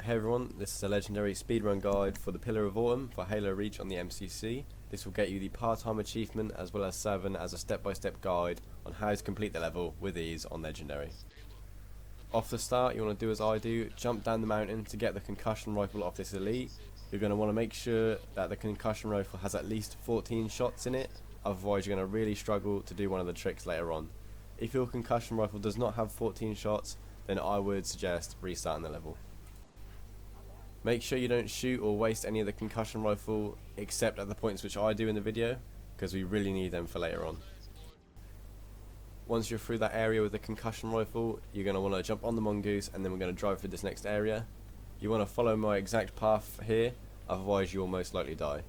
Hey everyone, this is a legendary speedrun guide for the Pillar of Autumn for Halo Reach on the MCC. This will get you the part-time achievement as well as 7 as a step-by-step guide on how to complete the level with ease on legendary. Off the start, you want to do as I do, jump down the mountain to get the concussion rifle off this elite. You're going to want to make sure that the concussion rifle has at least 14 shots in it, otherwise you're going to really struggle to do one of the tricks later on. If your concussion rifle does not have 14 shots, then I would suggest restarting the level. Make sure you don't shoot or waste any of the concussion rifle except at the points which I do in the video, because we really need them for later on. Once you're through that area with the concussion rifle, you're going to want to jump on the mongoose and then we're going to drive through this next area. You want to follow my exact path here, otherwise you will most likely die.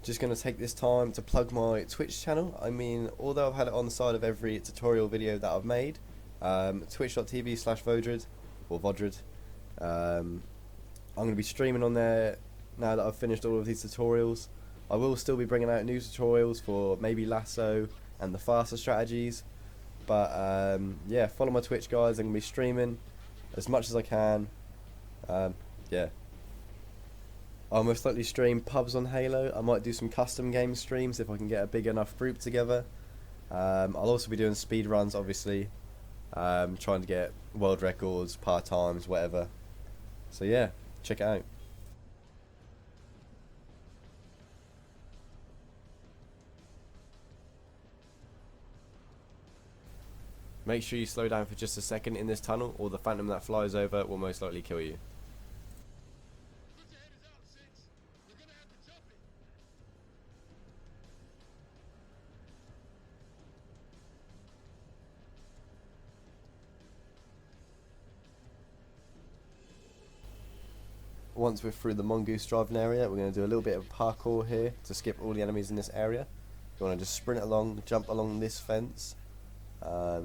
Just going to take this time to plug my Twitch channel. I mean, although I've had it on the side of every tutorial video that I've made, twitch.tv/Vodred or Vodred. I'm going to be streaming on there now that I've finished all of these tutorials. I will still be bringing out new tutorials for maybe lasso and the faster strategies, but yeah, follow my Twitch guys. I'm going to be streaming as much as I can. Yeah, I'll most likely stream pubs on Halo. I might do some custom game streams if I can get a big enough group together. I'll also be doing speed runs, obviously, trying to get world records, par times, whatever. So yeah, check it out. Make sure you slow down for just a second in this tunnel, or the phantom that flies over will most likely kill you. Once we're through the mongoose driving area, we're going to do a little bit of parkour here to skip all the enemies in this area. You want to just sprint along, jump along this fence,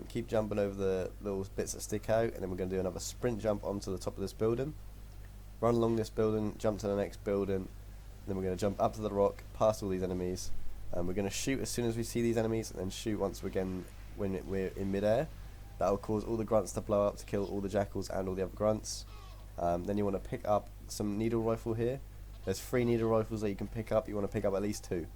keep jumping over the little bits that stick out, and then we're going to do another sprint jump onto the top of this building. Run along this building, jump to the next building, then we're going to jump up to the rock, past all these enemies, and we're going to shoot as soon as we see these enemies, and then shoot once again when we're in mid-air. That will cause all the grunts to blow up to kill all the jackals and all the other grunts. Then you want to pick up some needle rifle here. There's 3 needle rifles that you can pick up. You want to pick up at least 2.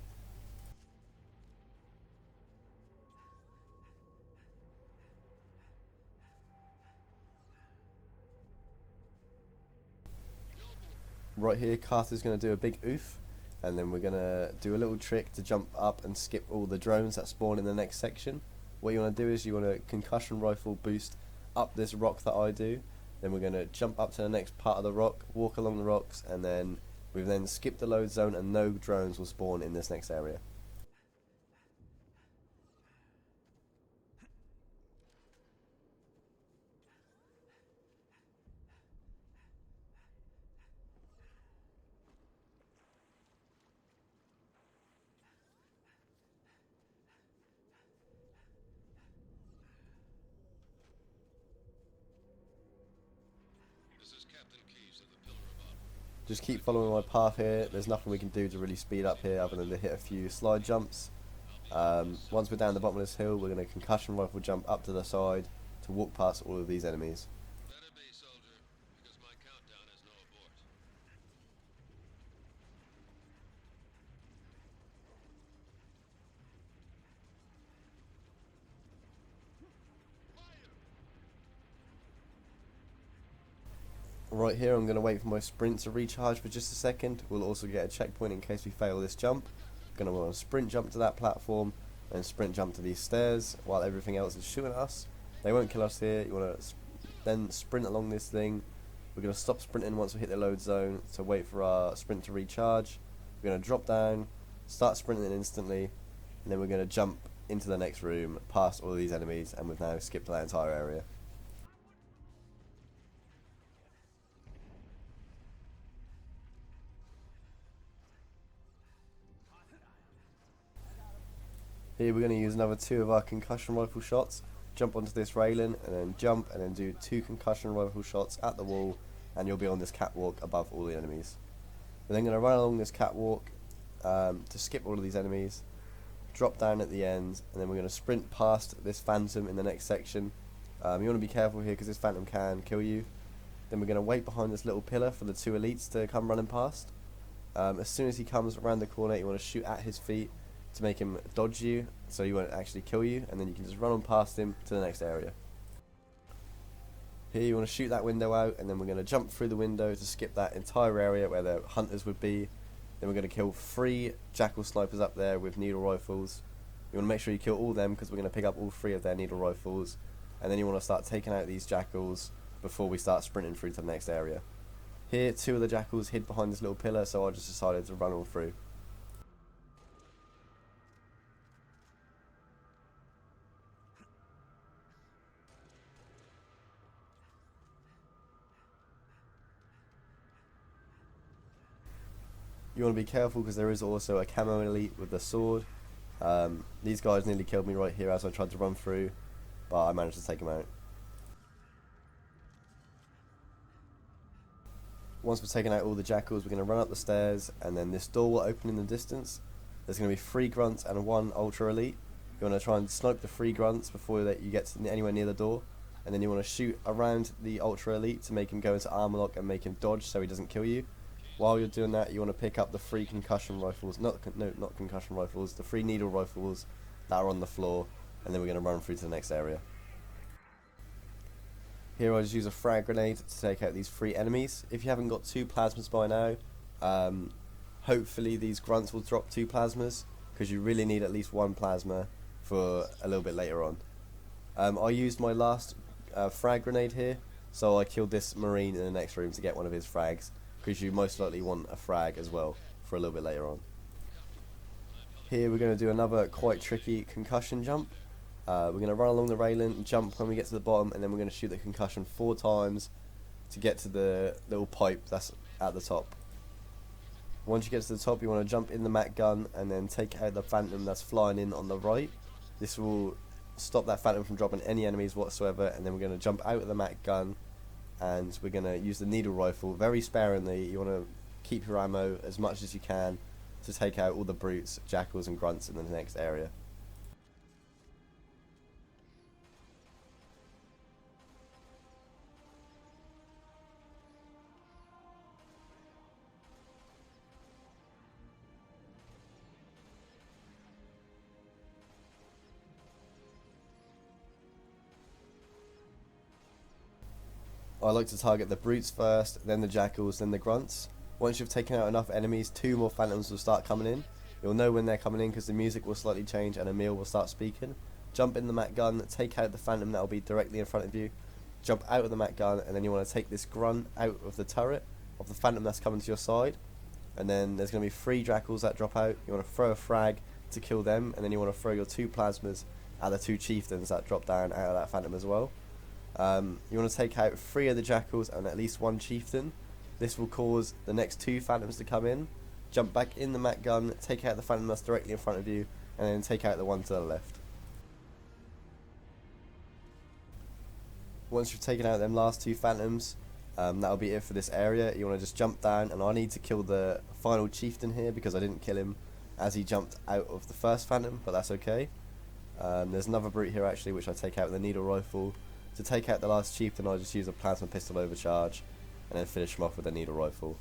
Right here, Carter's going to do a big oof, and then we're going to do a little trick to jump up and skip all the drones that spawn in the next section. What you want to do is you want to concussion rifle boost up this rock that I do. Then we're going to jump up to the next part of the rock, walk along the rocks, and then we've then skipped the load zone and no drones will spawn in this next area. Just keep following my path here. There's nothing we can do to really speed up here other than to hit a few slide jumps. Once we're down the bottom of this hill, we're going to concussion rifle jump up to the side to walk past all of these enemies. Right here, I'm going to wait for my sprint to recharge for just a second. We'll also get a checkpoint in case we fail this jump. Going to want to sprint jump to that platform and sprint jump to these stairs while everything else is shooting at us. They won't kill us here. You want to then sprint along this thing. We're going to stop sprinting once we hit the load zone to wait for our sprint to recharge. We're going to drop down, start sprinting instantly, and then we're going to jump into the next room past all of these enemies, and we've now skipped that entire area. Here we're going to use another 2 of our concussion rifle shots, jump onto this railing and then jump and then do 2 concussion rifle shots at the wall, and you'll be on this catwalk above all the enemies. We're then going to run along this catwalk to skip all of these enemies, drop down at the end, and then we're going to sprint past this phantom in the next section, You want to be careful here because this phantom can kill you. Then we're going to wait behind this little pillar for the two elites to come running past. As soon as he comes around the corner, you want to shoot at his feet to make him dodge you, so he won't actually kill you, and then you can just run on past him to the next area. Here you want to shoot that window out, and then we're going to jump through the window to skip that entire area where the hunters would be. Then we're going to kill 3 jackal snipers up there with needle rifles. You want to make sure you kill all them because we're going to pick up all 3 of their needle rifles, and then you want to start taking out these jackals before we start sprinting through to the next area. Here 2 of the jackals hid behind this little pillar, so I just decided to run all through. You want to be careful because there is also a camo elite with the sword. These guys nearly killed me right here as I tried to run through, but I managed to take them out. Once we've taken out all the jackals, we're going to run up the stairs, and then this door will open in the distance. There's going to be 3 grunts and 1 ultra elite. You want to try and snipe the 3 grunts before you get to anywhere near the door, and then you want to shoot around the ultra elite to make him go into armor lock and make him dodge so he doesn't kill you. While you're doing that, you want to pick up the 3 concussion rifles, not concussion rifles, the 3 needle rifles that are on the floor, and then we're going to run through to the next area. Here I just use a frag grenade to take out these 3 enemies. If you haven't got 2 plasmas by now, hopefully these grunts will drop 2 plasmas, because you really need at least 1 plasma for a little bit later on. I used my last frag grenade here, so I killed this marine in the next room to get one of his frags, because you most likely want a frag as well for a little bit later on. Here we're going to do another quite tricky concussion jump. We're going to run along the railing and jump when we get to the bottom, and then we're going to shoot the concussion 4 times to get to the little pipe that's at the top. Once you get to the top, you want to jump in the mat gun and then take out the phantom that's flying in on the right. This will stop that phantom from dropping any enemies whatsoever, and then we're going to jump out of the mat gun and we're going to use the needle rifle very sparingly. You want to keep your ammo as much as you can to take out all the brutes, jackals and grunts in the next area. I like to target the brutes first, then the jackals, then the grunts. Once you've taken out enough enemies, 2 more phantoms will start coming in. You'll know when they're coming in because the music will slightly change and Emil will start speaking. Jump in the mat gun, take out the phantom that will be directly in front of you. Jump out of the mat gun, and then you want to take this grunt out of the turret of the phantom that's coming to your side. And then there's going to be 3 jackals that drop out. You want to throw a frag to kill them, and then you want to throw your 2 plasmas at the 2 chieftains that drop down out of that phantom as well. You want to take out 3 of the jackals and at least 1 chieftain. This will cause the next 2 phantoms to come in, jump back in the mat gun, take out the phantom that's directly in front of you, and then take out the one to the left. Once you've taken out them last 2 phantoms, that'll be it for this area. You want to just jump down, and I need to kill the final chieftain here because I didn't kill him as he jumped out of the first phantom, but that's okay. There's another brute here actually which I take out with a needle rifle. To take out the last chieftain, I just use a plasma pistol overcharge and then finish him off with a needle rifle.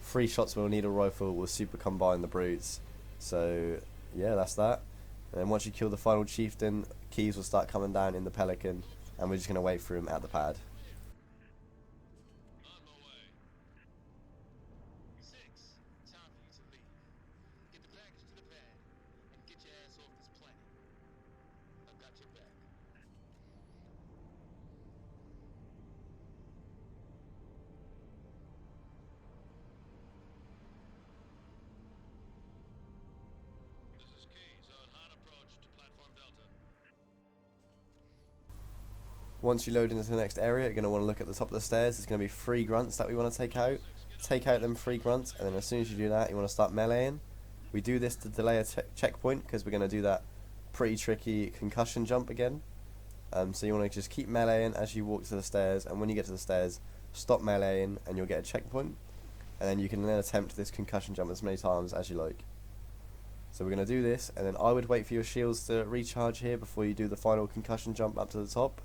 3 shots with a needle rifle will super combine the brutes. So yeah, that's that. And then once you kill the final chieftain, keys will start coming down in the pelican, and we're just going to wait for him at the pad. Once you load into the next area, you're going to want to look at the top of the stairs. There's going to be 3 grunts that we want to take out. Take out them 3 grunts, and then as soon as you do that, you want to start meleeing. We do this to delay a checkpoint because we're going to do that pretty tricky concussion jump again. So you want to just keep meleeing as you walk to the stairs, and when you get to the stairs, stop meleeing and you'll get a checkpoint. And then you can then attempt this concussion jump as many times as you like. So we're going to do this, and then I would wait for your shields to recharge here before you do the final concussion jump up to the top.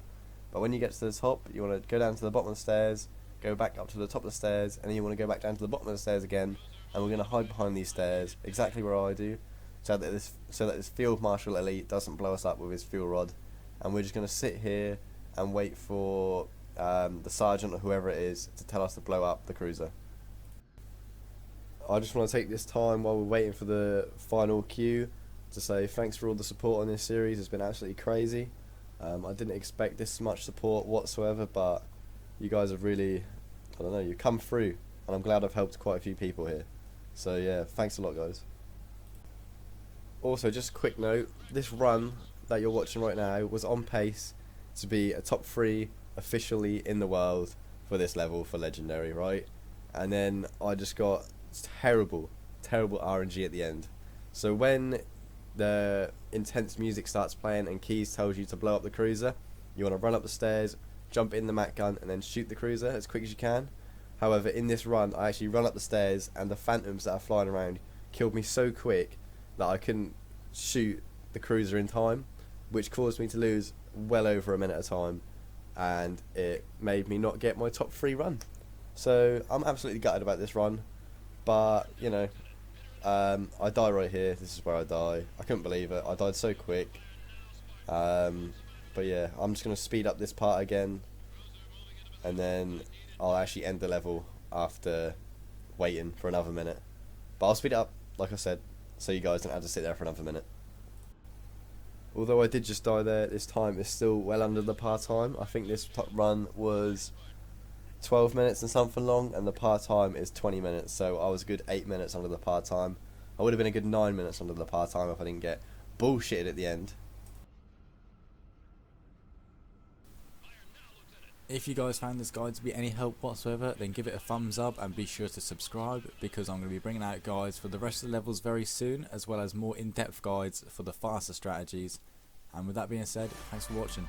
But when you get to the top, you want to go down to the bottom of the stairs, go back up to the top of the stairs, and then you want to go back down to the bottom of the stairs again. And we're going to hide behind these stairs, exactly where I do, so that this field marshal elite doesn't blow us up with his fuel rod. And we're just going to sit here and wait for the sergeant or whoever it is to tell us to blow up the cruiser. I just want to take this time while we're waiting for the final queue to say thanks for all the support on this series. It's been absolutely crazy. I didn't expect this much support whatsoever, but you guys have really, I don't know, you've come through, and I'm glad I've helped quite a few people here. So yeah, thanks a lot, guys. Also, just a quick note, this run that you're watching right now was on pace to be a top 3 officially in the world for this level for Legendary, right? And then I just got terrible RNG at the end. So when the intense music starts playing and Keys tells you to blow up the cruiser, you want to run up the stairs, jump in the mat gun, and then shoot the cruiser as quick as you can. However, in this run, I actually run up the stairs, and the phantoms that are flying around killed me so quick that I couldn't shoot the cruiser in time, which caused me to lose well over a minute of time, and it made me not get my top 3 run. So I'm absolutely gutted about this run, but you know, I die right here. This is where I die. I couldn't believe it. I died so quick. But yeah, I'm just going to speed up this part again, and then I'll actually end the level after waiting for another minute. But I'll speed it up, like I said, so you guys don't have to sit there for another minute. Although I did just die there, this time is still well under the par time. I think this top run was 12 minutes and something long, and the par time is 20 minutes, so I was a good 8 minutes under the par time. I would have been a good 9 minutes under the par time if I didn't get bullshitted at the end. If you guys found this guide to be any help whatsoever, then give it a thumbs up and be sure to subscribe, because I'm going to be bringing out guides for the rest of the levels very soon, as well as more in-depth guides for the faster strategies. And with that being said, thanks for watching.